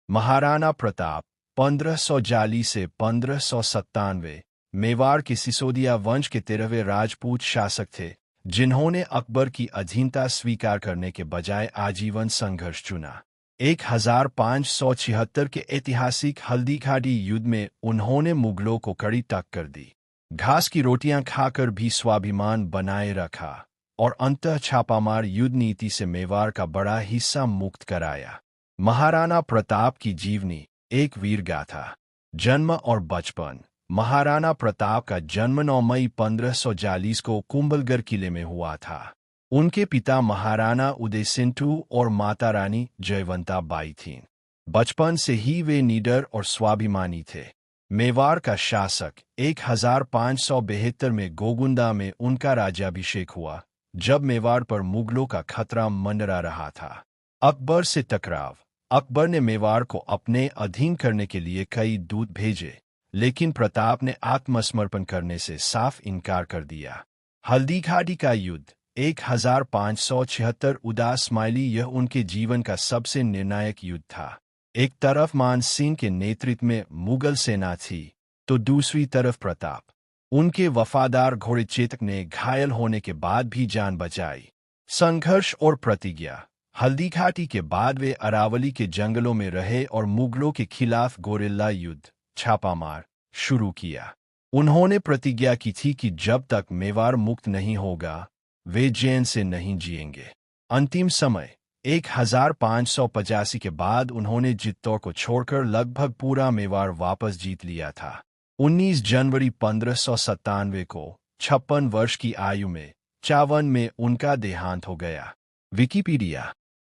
महाराणा प्रताप 1540 से 1597 मेवाड़ के सिसोदिया वंश के 13वें राजपूत शासक थे, जिन्होंने अकबर की अधीनता स्वीकार करने के बजाय आजीवन संघर्ष चुना। 1576 के ऐतिहासिक हल्दीघाटी युद्ध में उन्होंने मुगलों को कड़ी टक्कर दी, घास की रोटियां खाकर भी स्वाभिमान बनाए रखा और अंततः छापामार युद्ध नीति से मेवाड़ का बड़ा हिस्सा मुक्त कराया। महाराणा प्रताप की जीवनी एक वीर गाथा। जन्म और बचपन। महाराणा प्रताप का जन्म 9 मई 1540 को कुंभलगढ़ किले में हुआ था। उनके पिता महाराणा उदय सिंह और माता रानी जयवंता बाई थीं। बचपन से ही वे निडर और स्वाभिमानी थे। मेवाड़ का शासक 1572 में गोगुंदा में उनका राज्याभिषेक हुआ, जब मेवाड़ पर मुगलों का खतरा मंडरा रहा था। अकबर से टकराव। अकबर ने मेवाड़ को अपने अधीन करने के लिए कई दूत भेजे, लेकिन प्रताप ने आत्मसमर्पण करने से साफ इनकार कर दिया। हल्दीघाटी का युद्ध 1576 उदासमाइली, यह उनके जीवन का सबसे निर्णायक युद्ध था। एक तरफ मान सिंह के नेतृत्व में मुगल सेना थी, तो दूसरी तरफ प्रताप। उनके वफादार घोड़े चेतक ने घायल होने के बाद भी जान बचाई। संघर्ष और प्रतिज्ञा। हल्दीघाटी के बाद वे अरावली के जंगलों में रहे और मुगलों के खिलाफ गोरिल्ला युद्ध छापामार शुरू किया। उन्होंने प्रतिज्ञा की थी कि जब तक मेवाड़ मुक्त नहीं होगा, वे चैन से नहीं जिएंगे। अंतिम समय 1585 के बाद उन्होंने चित्तौड़ को छोड़कर लगभग पूरा मेवाड़ वापस जीत लिया था। 19 जनवरी 1597 को 56 वर्ष की आयु में 54 में उनका देहांत हो गया।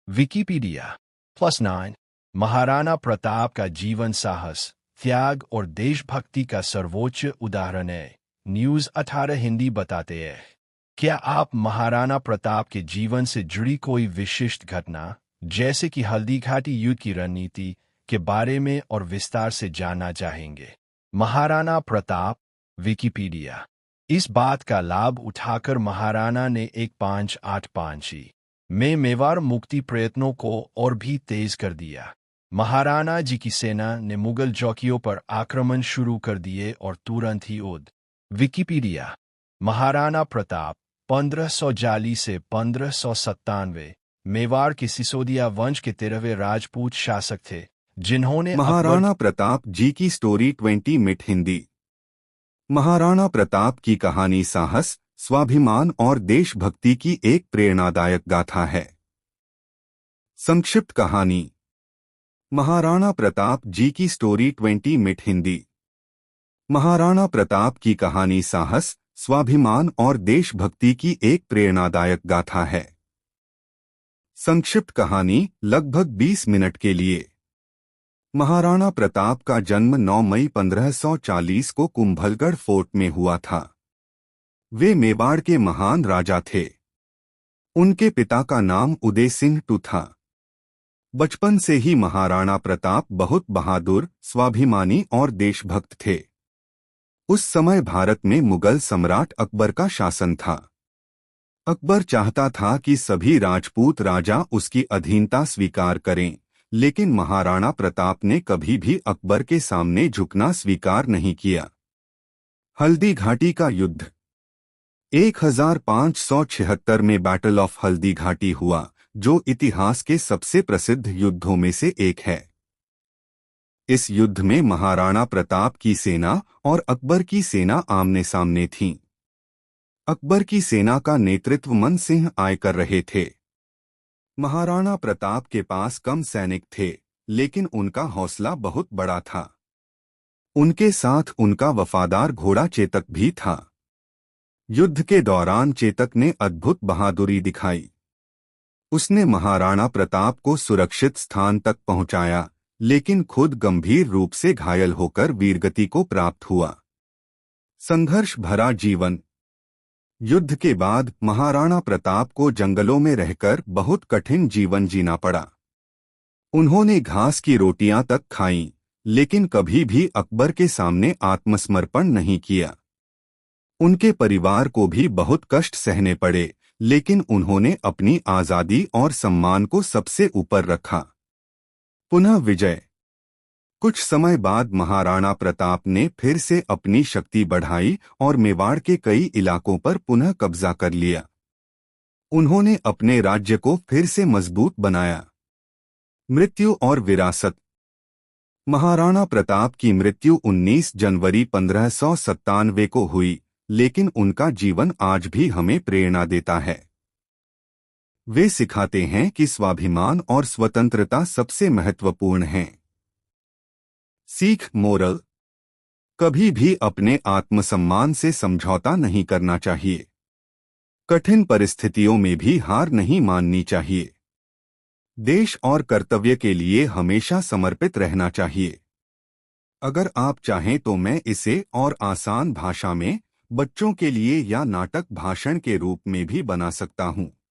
विकिपीडिया +9। महाराणा प्रताप का जीवन साहस, त्याग और देशभक्ति का सर्वोच्च उदाहरण है। न्यूज़ 18 हिंदी बताते हैं। क्या आप महाराणा प्रताप के जीवन से जुड़ी कोई विशिष्ट घटना, जैसे कि हल्दीघाटी युद्ध की रणनीति, के बारे में और विस्तार से जानना चाहेंगे? महाराणा प्रताप। विकिपीडिया। इस बात का लाभ उठाकर महाराणा ने 1585 में मेवाड़ मुक्ति प्रयत्नों को और भी तेज कर दिया। महाराणा जी की सेना ने मुगल चौकियों पर आक्रमण शुरू कर दिए और तुरंत ही विकिपीडिया। महाराणा प्रताप 1540 से 1597 मेवाड़ के सिसोदिया वंश के 13वें राजपूत शासक थे, जिन्होंने महाराणा प्रताप जी की स्टोरी 20 मिनट हिंदी। महाराणा प्रताप की कहानी साहस, स्वाभिमान और देशभक्ति की एक प्रेरणादायक गाथा है। संक्षिप्त कहानी। महाराणा प्रताप जी की स्टोरी 20 मिनट हिंदी। महाराणा प्रताप की कहानी साहस, स्वाभिमान और देशभक्ति की एक प्रेरणादायक गाथा है। संक्षिप्त कहानी लगभग 20 मिनट के लिए। महाराणा प्रताप का जन्म 9 मई 1540 को कुंभलगढ़ फोर्ट में हुआ था। वे मेवाड़ के महान राजा थे। उनके पिता का नाम उदय सिंह था। बचपन से ही महाराणा प्रताप बहुत बहादुर, स्वाभिमानी और देशभक्त थे। उस समय भारत में मुगल सम्राट अकबर का शासन था। अकबर चाहता था कि सभी राजपूत राजा उसकी अधीनता स्वीकार करें, लेकिन महाराणा प्रताप ने कभी भी अकबर के सामने झुकना स्वीकार नहीं किया। हल्दीघाटी का युद्ध 1576 में बैटल ऑफ हल्दीघाटी हुआ, जो इतिहास के सबसे प्रसिद्ध युद्धों में से एक है। इस युद्ध में महाराणा प्रताप की सेना और अकबर की सेना आमने सामने थीं। अकबर की सेना का नेतृत्व मन सिंह आय कर रहे थे। महाराणा प्रताप के पास कम सैनिक थे, लेकिन उनका हौसला बहुत बड़ा था। उनके साथ उनका वफादार घोड़ा चेतक भी था। युद्ध के दौरान चेतक ने अद्भुत बहादुरी दिखाई। उसने महाराणा प्रताप को सुरक्षित स्थान तक पहुंचाया, लेकिन खुद गंभीर रूप से घायल होकर वीरगति को प्राप्त हुआ। संघर्ष भरा जीवन। युद्ध के बाद महाराणा प्रताप को जंगलों में रहकर बहुत कठिन जीवन जीना पड़ा। उन्होंने घास की रोटियां तक खाईं, लेकिन कभी भी अकबर के सामने आत्मसमर्पण नहीं किया। उनके परिवार को भी बहुत कष्ट सहने पड़े, लेकिन उन्होंने अपनी आजादी और सम्मान को सबसे ऊपर रखा। पुनः विजय। कुछ समय बाद महाराणा प्रताप ने फिर से अपनी शक्ति बढ़ाई और मेवाड़ के कई इलाकों पर पुनः कब्जा कर लिया। उन्होंने अपने राज्य को फिर से मजबूत बनाया। मृत्यु और विरासत। महाराणा प्रताप की मृत्यु 19 जनवरी 1597 को हुई, लेकिन उनका जीवन आज भी हमें प्रेरणा देता है। वे सिखाते हैं कि स्वाभिमान और स्वतंत्रता सबसे महत्वपूर्ण हैं। सीख मोरल: कभी भी अपने आत्मसम्मान से समझौता नहीं करना चाहिए। कठिन परिस्थितियों में भी हार नहीं माननी चाहिए। देश और कर्तव्य के लिए हमेशा समर्पित रहना चाहिए। अगर आप चाहें तो मैं इसे और आसान भाषा में बच्चों के लिए या नाटक भाषण के रूप में भी बना सकता हूं।